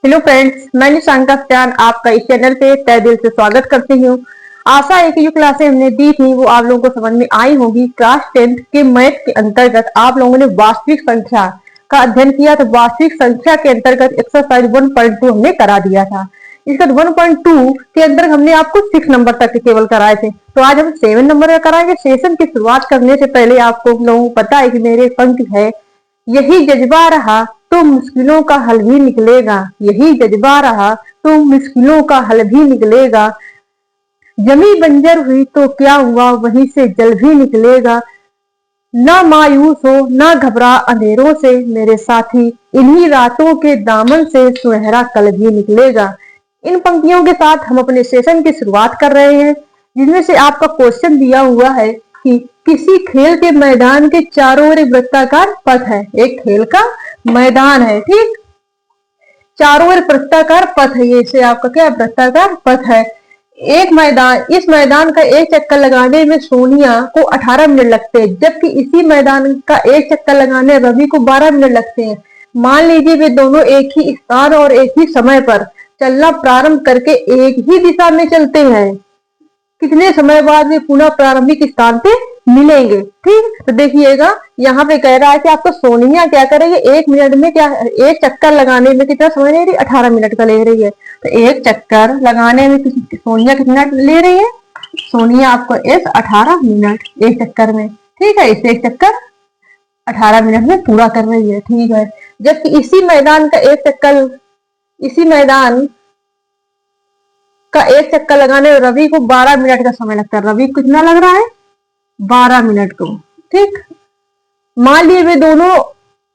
Hello friends, मैं निशांका सत्यान आपका इस चैनल पे तहे दिल से स्वागत करती हूँ। आशा है कि जो क्लासें हमने दी थी वो आप लोगों को समझ में आई होगी। क्लास 10th के मैथ के अंतर्गत आप लोगों ने वास्तविक संख्या का अध्ययन किया, तो वास्तविक संख्या के अंतर्गत एक्सरसाइज 1.2 हमने करा दिया था। इसका 1.2 के अंदर हमने आपको 6 नंबर तक के केवल कराए थे, तो आज हम 7 नंबर का कराएंगे। सेशन की शुरुआत करने से पहले आपको लोगों को पता है कि मेरे पंक्ति है, यही जज्बा रहा तो मुश्किलों का हल भी निकलेगा। यही जज्बा रहा तो मुश्किलों का हल भी निकलेगा। जमी बंजर हुई तो क्या हुआ, वहीं से जल भी निकलेगा। ना मायूस हो ना घबरा अंधेरों से मेरे साथी, इन्हीं रातों के दामन से सुनहरा कल भी निकलेगा। इन पंक्तियों के साथ हम अपने सेशन की शुरुआत कर रहे हैं, जिसमें से आपका क्वेश्चन दिया हुआ है कि किसी खेल के मैदान के चारों ओर एक वृत्ताकार पथ है। एक खेल का मैदान है, ठीक, चारों ओर वृत्ताकार पथ है। ये इसे आपका क्या वृत्ताकार पथ है। एक मैदान, इस मैदान का एक चक्कर लगाने में सोनिया को 18 मिनट लगते हैं, जबकि इसी मैदान का एक चक्कर लगाने रवि को 12 मिनट लगते हैं। मान लीजिए वे दोनों एक ही स्थान और एक ही समय पर चलना प्रारंभ करके एक ही दिशा में चलते हैं। कितने समय बाद वे पुनः प्रारंभिक स्थान पे मिलेंगे। ठीक, तो देखिएगा यहाँ पे कह रहा है कि आपको सोनिया क्या करेगी, 1 मिनट में क्या, एक चक्कर लगाने में कितना समय ले रही है, 18 मिनट का ले रही है। तो एक चक्कर लगाने में सोनिया कितना ले रही है, सोनिया आपको इस 18 मिनट एक चक्कर में, ठीक है, इसे एक चक्कर 18 मिनट में पूरा कर रही है। ठीक है, जबकि इसी मैदान का एक चक्कर, इसी मैदान का एक चक्कर लगाने में रवि को 12 मिनट का समय लगता है। रवि को कितना लग रहा है, 12 मिनट को। ठीक, मान लिए वे दोनों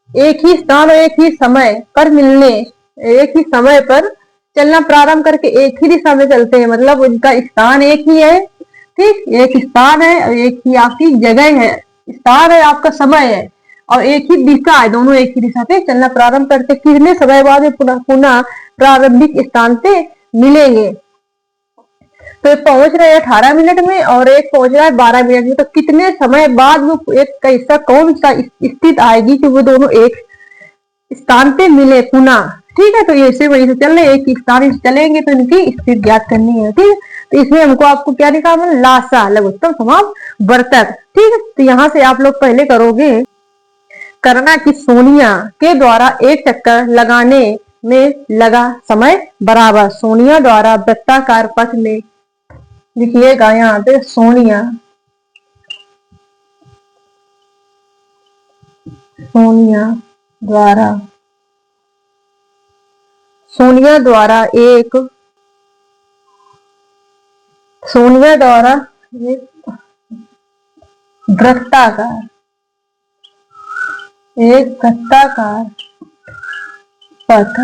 एक ही स्थान और एक ही समय पर मिलने, एक ही समय पर चलना प्रारंभ करके एक ही दिशा में चलते हैं, मतलब उनका स्थान एक ही है। ठीक, एक स्थान है और एक ही आपकी जगह है। स्थान है, आपका समय है, और एक ही दिशा है। दोनों एक ही दिशा पे चलना प्रारंभ करते कितने समय बाद पुनः पुनः प्रारंभिक स्थान पे मिलेंगे। तो एक पहुंच रहे हैं 18 मिनट में और एक पहुंच रहा है 12 मिनट में। तो कितने समय बाद वो एक कैसा कौन सा स्थिति आएगी कि वो दोनों एक स्थान पे मिले पुनः। ठीक है, तो ऐसे वहीं से चल रहे एक स्थान चलेंगे तो इनकी स्थिति ज्ञात करनी है। ठीक है, तो इसमें हमको आपको क्या निकालना है, लासा लघुत्तम समाप्त वर्तक। ठीक है, तो यहाँ से आप लोग पहले करोगे करना कि सोनिया के द्वारा एक चक्कर लगाने में लगा समय बराबर सोनिया द्वारा वृत्ताकार पथ में, लिखिएगा यहाँ पे सोनिया, सोनिया द्वारा, सोनिया द्वारा एक, सोनिया द्वारा एक वृत्ताकार, एक वृत्ताकार पथ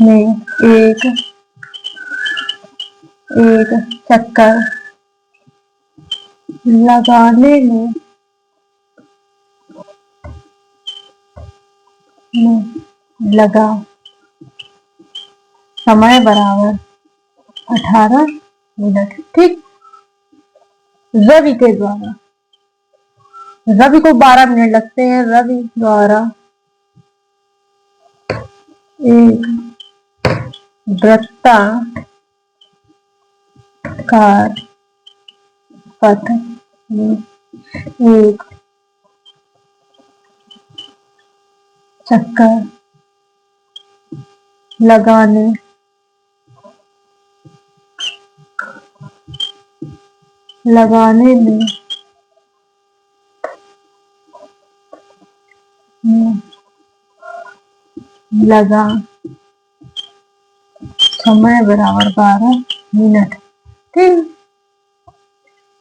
में एक एक चक्कर लगाने में लगा समय बराबर 18 मिनट। ठीक, रवि के द्वारा, रवि को 12 मिनट लगते हैं। रवि द्वारा एक वृत्ताकार पथ में एक चक्कर लगाने लगाने में लगा समय बराबर 12 मिनट। ठीक,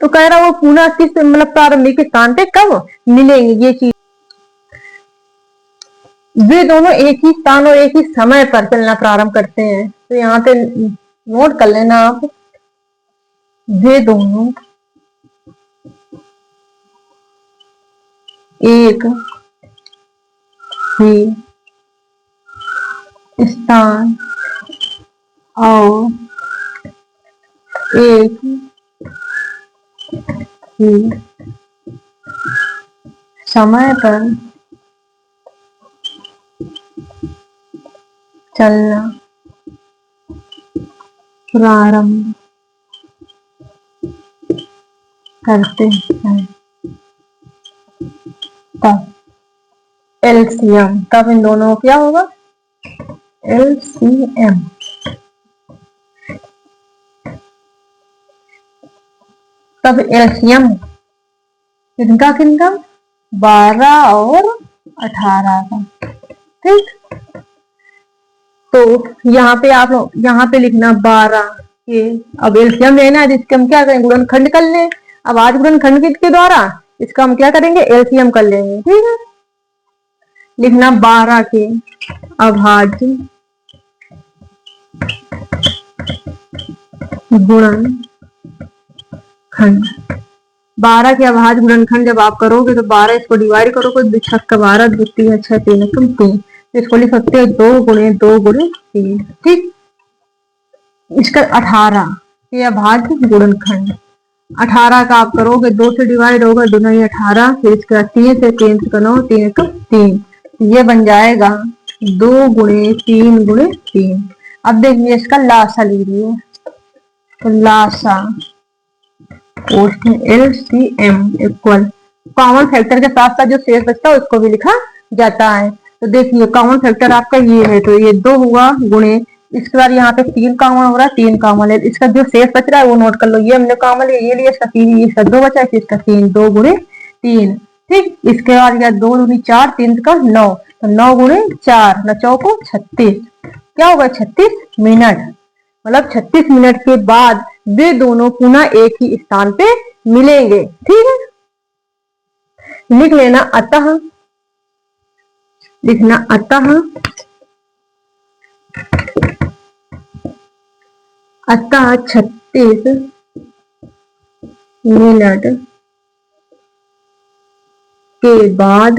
तो कह रहा वो पुनः किस मतलब प्रारंभिक स्थान पे कब मिलेंगे ये चीज, वे दोनों एक ही स्थान और एक ही समय पर चलना प्रारंभ करते हैं। तो यहाँ पे नोट कर लेना आप, वे दोनों एक ही स्थान और एक ही समय पर चलना प्रारंभ करते हैं तब एलसीएम, तब इन दोनों को क्या होगा, एलसीएम। तब एलसीएम किनका किनका, 12 और 18 का। ठीक, तो यहाँ पे आप लोग यहाँ पे लिखना 12 के, अब एलसीएम लेना है जिसके हम क्या करेंगे, गुणनखंड कर लें। अब आज गुणनखंड के द्वारा इसका हम क्या करेंगे, एलसीएम कर लेंगे। ठीक है, लिखना 12 के अभाज्य गुणनखंड। 12 के अभाज्य गुणनखंड जब आप करोगे तो 12 इसको डिवाइड करोगे, 12 द्वितीय 6 3 3, इसको लिख सकते हैं 2 गुणे 2 गुणे 3। ठीक, इसका 18 के अभाज्य गुणनखंड, 18 का आप करोगे 2 से डिवाइड होगा, 2 नहीं 18, फिर इसका 3 से 3 से 9, 3 1 3, ये बन जाएगा 2 गुणे 3 गुणे 3। अब देखिए इसका लासा लीजिए, तो लासा एलसीएम इक्वल कॉमन फैक्टर के साथ साथ जो शेष बचता है उसको भी लिखा जाता है। तो देखिए कॉमन फैक्टर आपका ये है, तो ये 2 हुआ गुणे, इसके बाद यहाँ पे 3 कॉमन हो रहा है, 3 कॉमन है, इसका जो शेष बच रहा है वो नोट कर लो, ये हमने कॉमन लिया, ये लिया, इसका 3, इसका 2 बचा है, इसका 3, 2 गुणे 3। ठीक, इसके बाद यह 2 दूनी 4, 3 का 9, तो 9 गुणे 4, 9 चौको 36, क्या होगा 36 मिनट, मतलब 36 मिनट के बाद वे दोनों पुनः एक ही स्थान पे मिलेंगे। ठीक है, लिख लेना अतः, लिखना अतः, अतः 36 मिनट के बाद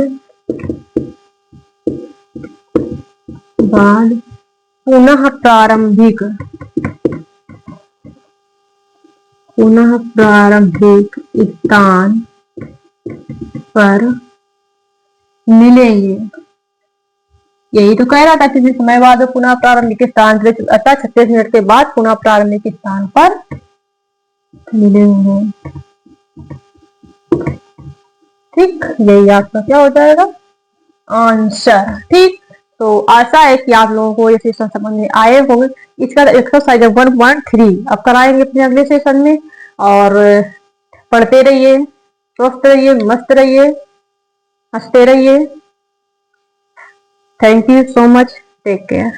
पुनः प्रारंभिक स्थान पर मिलेंगे। यही तो कह रहा था, किसी समय बाद पुनः प्रारंभिक स्थान पर, अतः 36 मिनट के बाद पुनः प्रारंभिक स्थान पर मिलेंगे। ठीक, यही आपका क्या हो जाएगा आंसर। ठीक, तो आशा है कि आप लोगों को ये सेशन समझ में आए होंगे। इसका एक्सरसाइज 1.3 अब कराएंगे अपने अगले सेशन में, और पढ़ते रहिए, स्वस्थ रहिए, मस्त रहिए, हंसते रहिए। Thank you so much, take care.